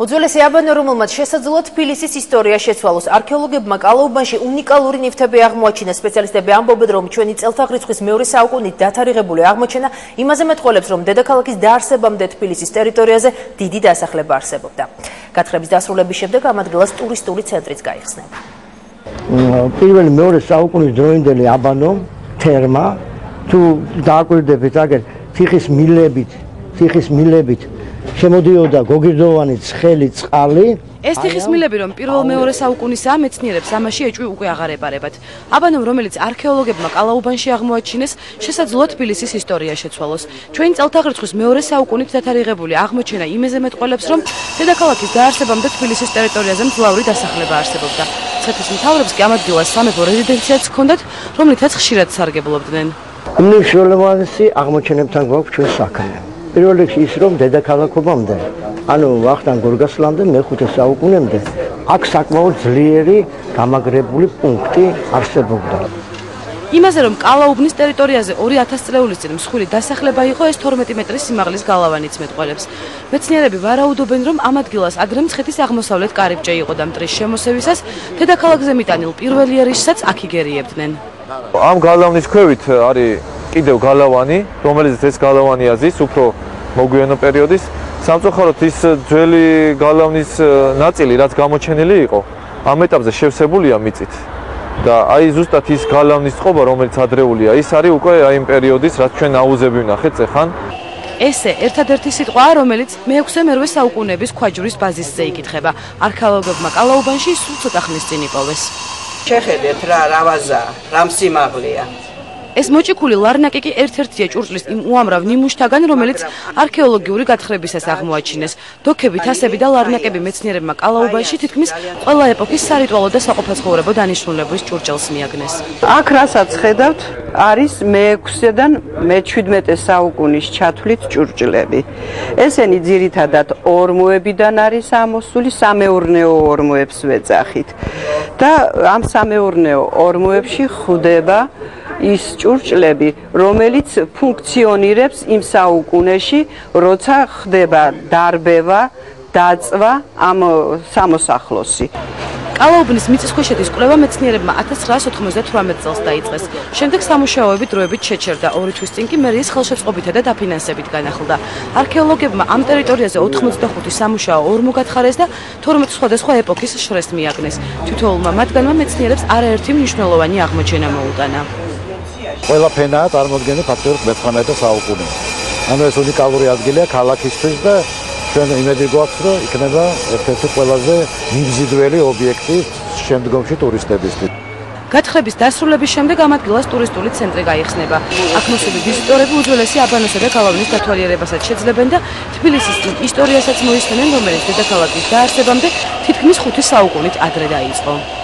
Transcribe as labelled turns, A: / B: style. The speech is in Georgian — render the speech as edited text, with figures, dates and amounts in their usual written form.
A: უძველესი აბანო, რომელმაც შესაძლოა თბილისის ისტორია შეცვალოს. არქეოლოგებმა კალაუბანში უნიკალური ნივთები აღმოაჩინეს. სპეციალისტები ამბობენ, რომ ჩვენი წელთაღრიცხვის მეორე საუკუნით დათარიღებული აღმოჩენა იმაზე მეტყველებს, რომ დედაქალაქის დაარსებამდე თბილისის ტერიტორიაზე დიდი დასახლება არსებობდა. გათხრების დასრულების შემდეგ ამ ადგილას ტურისტული ცენტრიც გაიხსნება.
B: პირველი მეორე საუკუნის დროინდელი აბანო თერმა თუ დააკვირდებით აგერ თიხის მილებით შემოდიოდა გოგირდოვანი ცხელი წყალი.
C: ეს თიხის მილები, რომ პირველ-მეორე საუკუნისაა, მეცნიერებს ამაში ეჭვი უკვე აღარ ებარებათ. აბანომ, რომელიც არქეოლოგებმა კალაუბანში აღმოაჩინეს, შესაძლოა თბილისის ისტორია შეცვალოს. ჩვენი წელთაღრიცხვის მეორე საუკუნით დათარიღებული აღმოჩენა იმაზე მეტყველებს, რომ დედაქალაქის დაარსებამდე თბილისის ტერიტორიაზე მძლავრი დასახლება არსებობდა. ციხის მთავრებს კი ამ ადგილას სამეფო რეზიდენციაც ჰქონდათ, რომლითაც ხშირად სარგებლობდნენ.
B: უმნიშვნელოვანესი აღმოჩენებთან გვაქვს ჩვენ საქმე. პირველ რიგში ის, რომ დედაქალაქობამდე, ანუ ვახტანგ გორგასლამდე მეხუთე საუკუნემდე აქ საკმაოდ ძლიერი გამაგრებული პუნქტი არსებობდა.
C: იმაზე, რომ კალაუბნის ტერიტორიაზე 2000 წლეულის წინ მსხვილი დასახლება იყო, ეს 12 მეტრის სიმაღლის გალავანიც მეტყველებს. მეცნიერები ვარაუდობენ, რომ ამ ადგილას ადრე მცხეთის აღმოსავლეთ კარიბჭე იყო და მტრის შემოსევისას დედაქალაქზე მიტანილ პირველი ერისსაც აქ იგერიებდნენ.
D: ამ გალავნის ქვევით არის კიდევ გალავანი, რომელიც ეს გალავანი აზის უფრო მოგვიანო პერიოდის. სამწუხაროდ ის ძველი გალავნის ნაწილი, რაც გამოჩენილი იყო, ამ ეტაპზე შევსებულია მიწით. და აი ზუსტად ის გალავნის წყობა, რომელიც ადრეულია, ის არის უკვე აი იმ პერიოდის, რაც ჩვენ აუზები ვნახეთ წეხან.
C: ესე ერთადერთი სიტყვაა, რომელიც მე-6-მე-8 საუკუნეების ქვაჯვრის ბაზისზე იკითხება. არქეოლოგებმა კალაუბანში სულ ცოტა ხნის წინ იპოვეს.
E: შეხედეთ რა ვაზა, რა სიმაღლეა.
C: ეს მოჭიქული ლარნაკი კი ერთ-ერთია ჭურჭლის იმ უამრავ ნიმუშთაგან, რომელიც არქეოლოგიური გათხრებისას აღმოაჩინეს. დოქები, თასები და ლარნაკები მეცნიერებმა კალაუბანში თითქმის ყველა ეპოქის სარიტუალო და საყოფაცხოვრებო დანიშნულების ჭურჭელს მიაგნეს.
E: აქ რასაც ხედავთ, არის მე-6-დან მე-17 საუკუნის ჩათვლით ჭურჭლები. ესენი ძირითადად ორმოებიდან არის ამოსული, სამეურნეო ორმოებს ვეძახით. და ამ სამეურნეო ორმოებში ხვდება ის ჭურჭლები, რომელიც ფუნქციონირებს იმ საუკუნეში, როცა ხდება დარბევა, დაწვა ამ სამოსახლოსი.
C: კალაუბნის მიწისქვეშეთის კვლევა მეცნიერებმა 1998 წელს დაიწყეს. შემდეგ სამუშაოები დროებით შეჩერდა. 2 თვის წინ კი მერიის ხელშეწყობითა და დაფინანსებით განახლდა. არქეოლოგებმა ამ ტერიტორიაზე 85 სამუშაო ორმო გათხარეს და 12 სხვადასხვა ეპოქის შრეს მიაგნეს. თითოეულმა მათგანმა მეცნიერებს არაერთი მნიშვნელოვანი აღმოჩენა მოუტანა.
F: ყველა ფენაა წარმოდგენილი ფაქტობრივად მე-19 საუკუნეში. ანუ ეს უნიკალური ადგილია ქალაქისთვის და ჩვენ იმედი გვაქვს, რომ იქნება ერთ-ერთი ყველაზე მიმზიდველი ობიექტი შემდგომში ტურისტებისთვის.
C: გათხრების დასრულების შემდეგ ამ ადგილას ტურისტული ცენტრი გაიხსნება. აქ მოსული ვიზიტორები უძველესი აბანოსა და გალავნის დათვალიერებასაც შეძლებენ და თბილისის ისტორიასაც მოისმენენ, რომელიც დედაქალაქის დაარსებამდე თითქმის 5 საუკუნით ადრე დაიწყო.